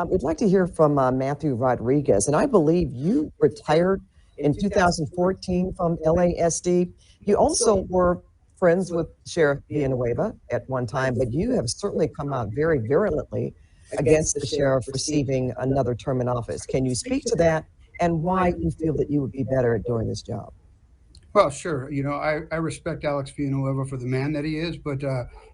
We'd like to hear from Matthew Rodriguez, and I believe you retired in 2014 from LASD. You also were friends with Sheriff Villanueva at one time, but you have certainly come out very virulently against the sheriff receiving another term in office. Can you speak to that and why you feel that you would be better at doing this job? Well, sure. I respect Alex Villanueva for the man that he is, but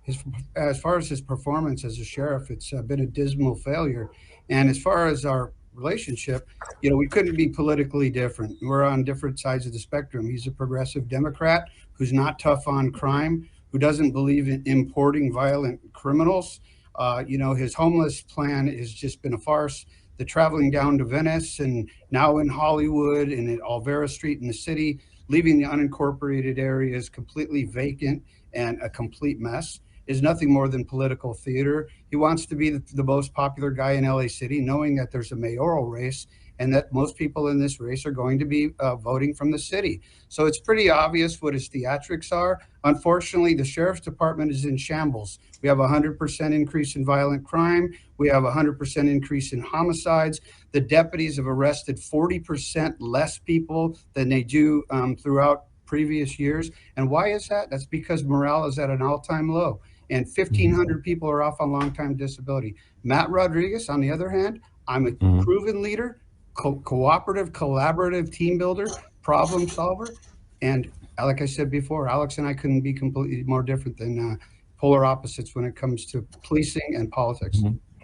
his, as far as his performance as a sheriff, it's been a dismal failure. And as far as our relationship, we couldn't be politically different. We're on different sides of the spectrum. He's a progressive Democrat who's not tough on crime, who doesn't believe in importing violent criminals. His homeless plan has just been a farce. The traveling down to Venice and now in Hollywood and at Olvera Street in the city, leaving the unincorporated areas completely vacant and a complete mess, is nothing more than political theater. He wants to be the most popular guy in LA City, knowing that there's a mayoral race and that most people in this race are going to be voting from the city. So it's pretty obvious what his theatrics are. Unfortunately, the sheriff's department is in shambles. We have a 100% increase in violent crime. We have a 100% increase in homicides. The deputies have arrested 40% less people than they do throughout previous years. And why is that? That's because morale is at an all-time low. And 1,500 people are off on long-time disability. Matt Rodriguez, on the other hand, I'm a proven leader, cooperative, collaborative team builder, problem solver. And like I said before, Alex and I couldn't be completely more different than polar opposites when it comes to policing and politics.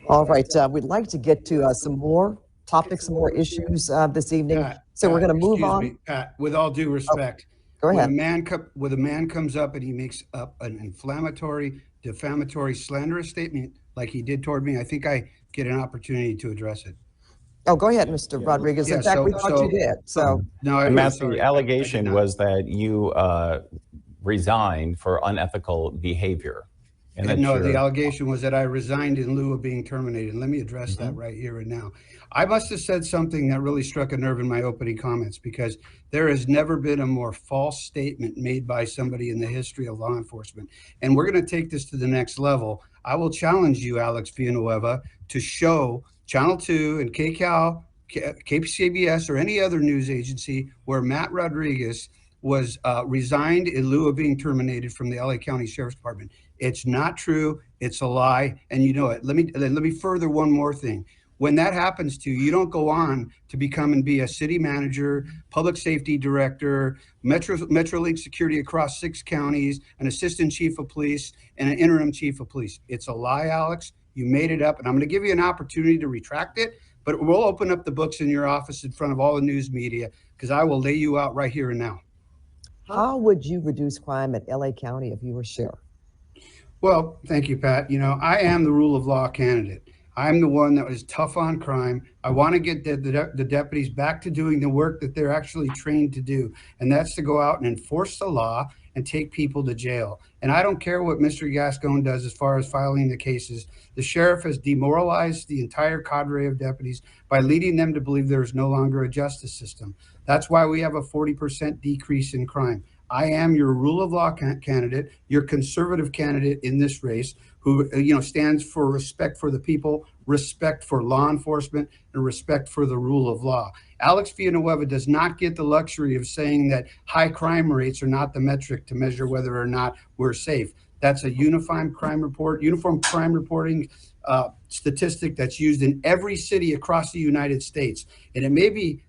All right. We'd like to get to some more topics, some more issues this evening. So we're going to move on. Excuse me, Pat, with all due respect. Go ahead. When a man comes up and he makes up an inflammatory, defamatory, slanderous statement like he did toward me, I think I get an opportunity to address it. Oh, go ahead, Mr. Rodriguez. In fact, we thought you did. So, no, Matthew, the allegation was that you resigned for unethical behavior. No, the allegation was that I resigned in lieu of being terminated. And let me address that right here and now. I must have said something that really struck a nerve in my opening comments, because there has never been a more false statement made by somebody in the history of law enforcement. And we're going to take this to the next level. I will challenge you, Alex Villanueva, to show Channel 2 and KCAL, KCBS, or any other news agency where Matt Rodriguez was resigned in lieu of being terminated from the LA County Sheriff's Department. It's not true. It's a lie, and you know it. Let me further one more thing. When that happens to you, you don't go on to become and be a city manager, public safety director, MetroLink security across 6 counties, an assistant chief of police, and an interim chief of police. It's a lie, Alex. You made it up, and I'm going to give you an opportunity to retract it, but we'll open up the books in your office in front of all the news media, because I will lay you out right here and now. How would you reduce crime at LA County if you were sheriff? Well, thank you, Pat. I am the rule of law candidate. I'm the one that is tough on crime. I want to get the deputies back to doing the work that they're actually trained to do, and that's to go out and enforce the law and take people to jail. And I don't care what Mr. Gascon does as far as filing the cases. The sheriff has demoralized the entire cadre of deputies by leading them to believe there is no longer a justice system. That's why we have a 40% decrease in crime. I am your rule of law candidate, your conservative candidate in this race, who stands for respect for the people, respect for law enforcement, and respect for the rule of law. Alex Villanueva does not get the luxury of saying that high crime rates are not the metric to measure whether or not we're safe. That's a uniform crime reporting statistic that's used in every city across the United States. And it may be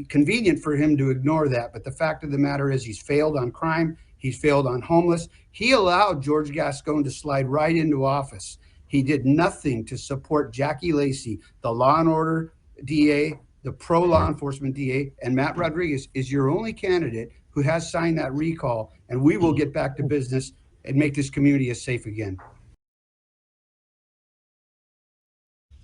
convenient for him to ignore that, but the fact of the matter is he's failed on crime, he's failed on homeless. He allowed George Gascon to slide right into office. He did nothing to support Jackie Lacey, the law and order DA, the pro-law enforcement DA, and Matt Rodriguez is your only candidate who has signed that recall, and we will get back to business and make this community as safe again.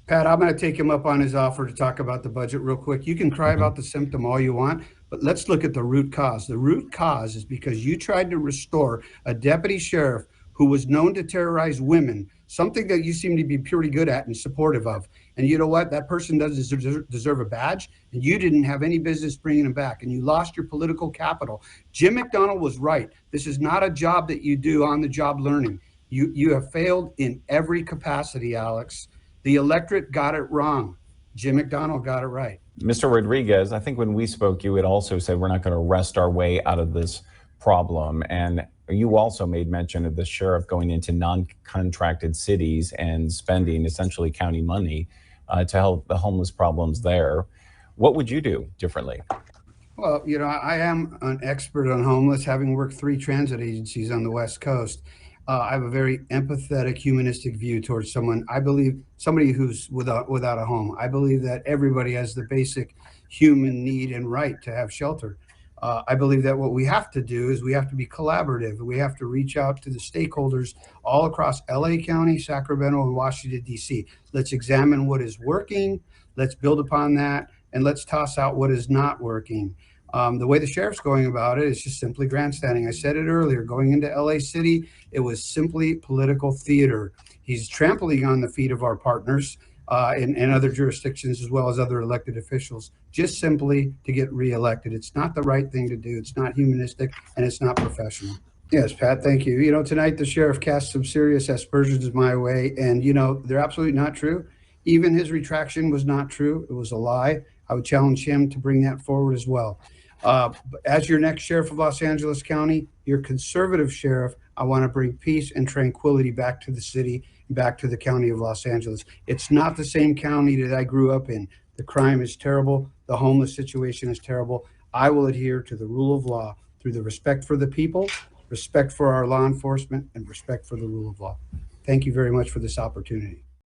Pat, I'm going to take him up on his offer to talk about the budget real quick. You can cry about the symptom all you want, but let's look at the root cause. The root cause is because you tried to restore a deputy sheriff who was known to terrorize women, something that you seem to be pretty good at and supportive of. And you know what? That person doesn't deserve a badge, and you didn't have any business bringing him back, and you lost your political capital. Jim McDonald was right. This is not a job that you do on the job learning. You have failed in every capacity, Alex. The electorate got it wrong. Jim McDonnell got it right. Mr. Rodriguez, I think when we spoke, you had also said we're not going to wrest our way out of this problem. And you also made mention of the sheriff going into non-contracted cities and spending essentially county money to help the homeless problems there. What would you do differently? Well, you know, I am an expert on homeless, having worked 3 transit agencies on the West Coast. I have a very empathetic, humanistic view towards someone. I believe somebody who's without a home. I believe that everybody has the basic human need and right to have shelter. I believe that what we have to do is we have to be collaborative. We have to reach out to the stakeholders all across LA County, Sacramento, and Washington, D.C. Let's examine what is working. Let's build upon that. And let's toss out what is not working. The way the sheriff's going about it is just simply grandstanding. I said it earlier, going into LA City, it was simply political theater. He's trampling on the feet of our partners in other jurisdictions, as well as other elected officials, just simply to get reelected. It's not the right thing to do. It's not humanistic, and it's not professional. Yes, Pat, thank you. You know, tonight the sheriff cast some serious aspersions my way, and, you know, they're absolutely not true. Even his retraction was not true. It was a lie. I would challenge him to bring that forward as well. As your next sheriff of Los Angeles County, your conservative sheriff, I want to bring peace and tranquility back to the city, back to the county of Los Angeles. It's not the same county that I grew up in. The crime is terrible. The homeless situation is terrible. I will adhere to the rule of law through the respect for the people, respect for our law enforcement, and respect for the rule of law. Thank you very much for this opportunity.